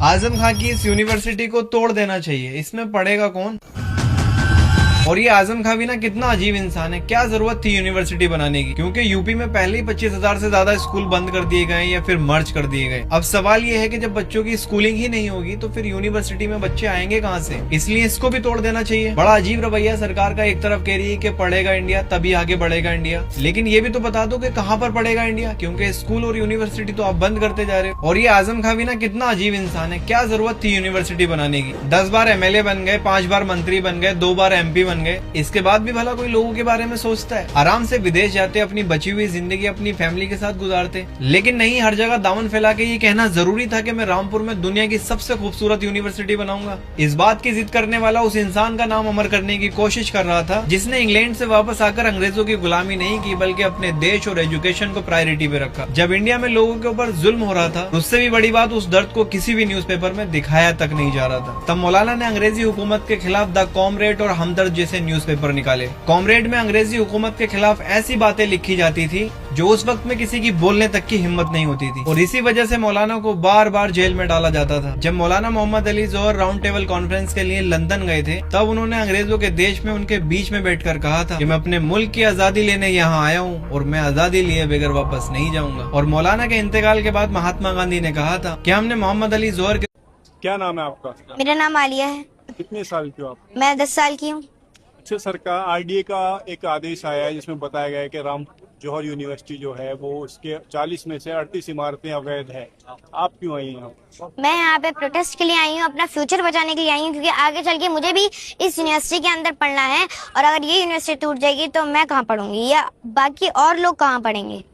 आजम खां की इस यूनिवर्सिटी को तोड़ देना चाहिए, इसमें पढ़ेगा कौन? और ये आजम खां भी ना कितना अजीब इंसान है, क्या जरूरत थी यूनिवर्सिटी बनाने की? क्योंकि यूपी में पहले ही 25,000 से ज्यादा स्कूल बंद कर दिए गए या फिर मर्ज कर दिए गए। अब सवाल ये है कि जब बच्चों की स्कूलिंग ही नहीं होगी तो फिर यूनिवर्सिटी में बच्चे आएंगे कहाँ से? इसलिए इसको भी तोड़ देना चाहिए। बड़ा अजीब रवैया सरकार का, एक तरफ कह रही है कि पढ़ेगा इंडिया तभी आगे बढ़ेगा इंडिया, लेकिन ये भी तो बता दो कि कहाँ पर पढ़ेगा इंडिया, क्योंकि स्कूल और यूनिवर्सिटी तो आप बंद करते जा रहे हो। और ये आजम खां भी ना कितना अजीब इंसान है, क्या जरूरत थी यूनिवर्सिटी बनाने की? 10 बार एमएलए बन गए, 5 बार मंत्री बन गए, 2 बार एमपी बन गए, इसके बाद भी भला कोई लोगों के बारे में सोचता है? आराम से विदेश जाते, अपनी बची हुई जिंदगी अपनी फैमिली के साथ गुजारते, लेकिन नहीं, हर जगह दामन फैला के ये कहना जरूरी था कि मैं रामपुर में दुनिया की सबसे खूबसूरत यूनिवर्सिटी बनाऊंगा। इस बात की जिद करने वाला उस इंसान का नाम अमर करने की कोशिश कर रहा था जिसने इंग्लैंड से वापस आकर अंग्रेजों की गुलामी नहीं की, बल्कि अपने देश और एजुकेशन को प्रायोरिटी पे रखा। जब इंडिया में लोगों के ऊपर जुल्म हो रहा था, उससे भी बड़ी बात, उस दर्द को किसी भी न्यूज़पेपर में दिखाया तक नहीं जा रहा था। तब मौलाना ने अंग्रेजी हुकूमत के खिलाफ द कॉमरेड और हमदर्द जैसे न्यूज़पेपर निकाले। कॉमरेड में अंग्रेजी हुकूमत के खिलाफ ऐसी बातें लिखी जाती थी जो उस वक्त में किसी की बोलने तक की हिम्मत नहीं होती थी, और इसी वजह से मौलाना को बार बार जेल में डाला जाता था। जब मौलाना मोहम्मद अली जौहर राउंड टेबल कॉन्फ्रेंस के लिए लंदन गए थे, तब उन्होंने अंग्रेजों के देश में उनके बीच में बैठकर कहा था कि मैं अपने मुल्क की आजादी लेने यहाँ आया हूँ और मैं आजादी लिए बगैर वापस नहीं जाऊंगा। और मौलाना के इंतकाल के बाद महात्मा गांधी ने कहा था कि हमने मोहम्मद अली जौहर के... क्या नाम है आपका? मेरा नाम आलिया है। कितने साल की हो आप? मैं 10 साल की हूँ। अच्छा, सरकार आरडीए का एक आदेश आया है जिसमें बताया गया है कि राम जौहर यूनिवर्सिटी जो है वो उसके 40 में से 38 इमारतें अवैध है। आप क्यों आई हैं? मैं यहाँ पे प्रोटेस्ट के लिए आई हूँ, अपना फ्यूचर बचाने के लिए आई हूँ, क्योंकि आगे चल के मुझे भी इस यूनिवर्सिटी के अंदर पढ़ना है, और अगर ये यूनिवर्सिटी टूट जाएगी तो मैं कहाँ पढ़ूंगी या बाकी और लोग कहाँ पढ़ेंगे?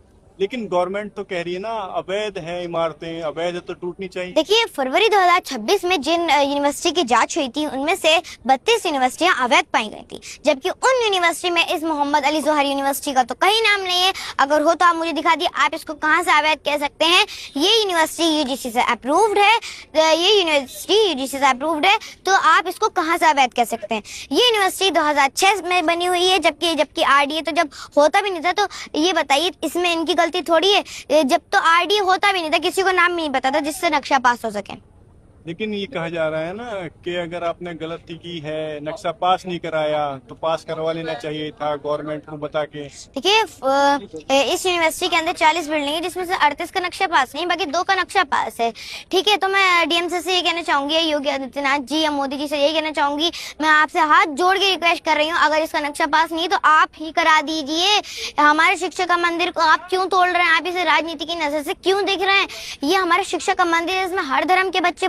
लेकिन गवर्नमेंट तो कह रही है ना अवैध है इमारतें, अवैध है तो टूटनी चाहिए। देखिए, फरवरी 2026 में जिन यूनिवर्सिटी की जांच हुई थी उनमें से 32 यूनिवर्सिटियां अवैध पाई गई थी, जबकि उन यूनिवर्सिटी में इस मोहम्मद अली जौहर यूनिवर्सिटी का तो कहीं नाम नहीं है। अगर हो तो आप मुझे दिखा दिए, आप इसको कहां से अवैध कह सकते हैं? ये यूनिवर्सिटी यूजीसी से अप्रूव्ड है, ये यूनिवर्सिटी यूजीसी से अप्रूव्ड है, तो आप इसको कहां से अवैध कह सकते हैं? ये यूनिवर्सिटी 2006 में बनी हुई है, जबकि आरडीए तो जब होता भी नहीं था, तो ये बताइए इसमें इनकी गलती थोड़ी है। जब तो आरडीए होता भी नहीं था, किसी को नाम नहीं पता था जिससे नक्शा पास हो सके। लेकिन ये कहा जा रहा है ना कि अगर आपने गलती की है, नक्शा पास नहीं कराया, तो पास करवा लेना चाहिए था गवर्नमेंट को बता के। देखिए, इस यूनिवर्सिटी के अंदर 40 बिल्डिंग है, जिसमें से 38 का नक्शा पास नहीं, बाकी 2 का नक्शा पास है। ठीक है, तो मैं डीएम से ये कहना चाहूंगी, योगी आदित्यनाथ जी या मोदी जी से यही कहना चाहूंगी, मैं आपसे हाथ जोड़ के रिक्वेस्ट कर रही हूँ, अगर इसका नक्शा पास नहीं तो आप ही करा दीजिए। हमारे शिक्षा का मंदिर को आप क्यों तोड़ रहे हैं? आप इसे राजनीति की नजर से क्यों देख रहे हैं? ये हमारे शिक्षा का मंदिर है, इसमें हर धर्म के बच्चे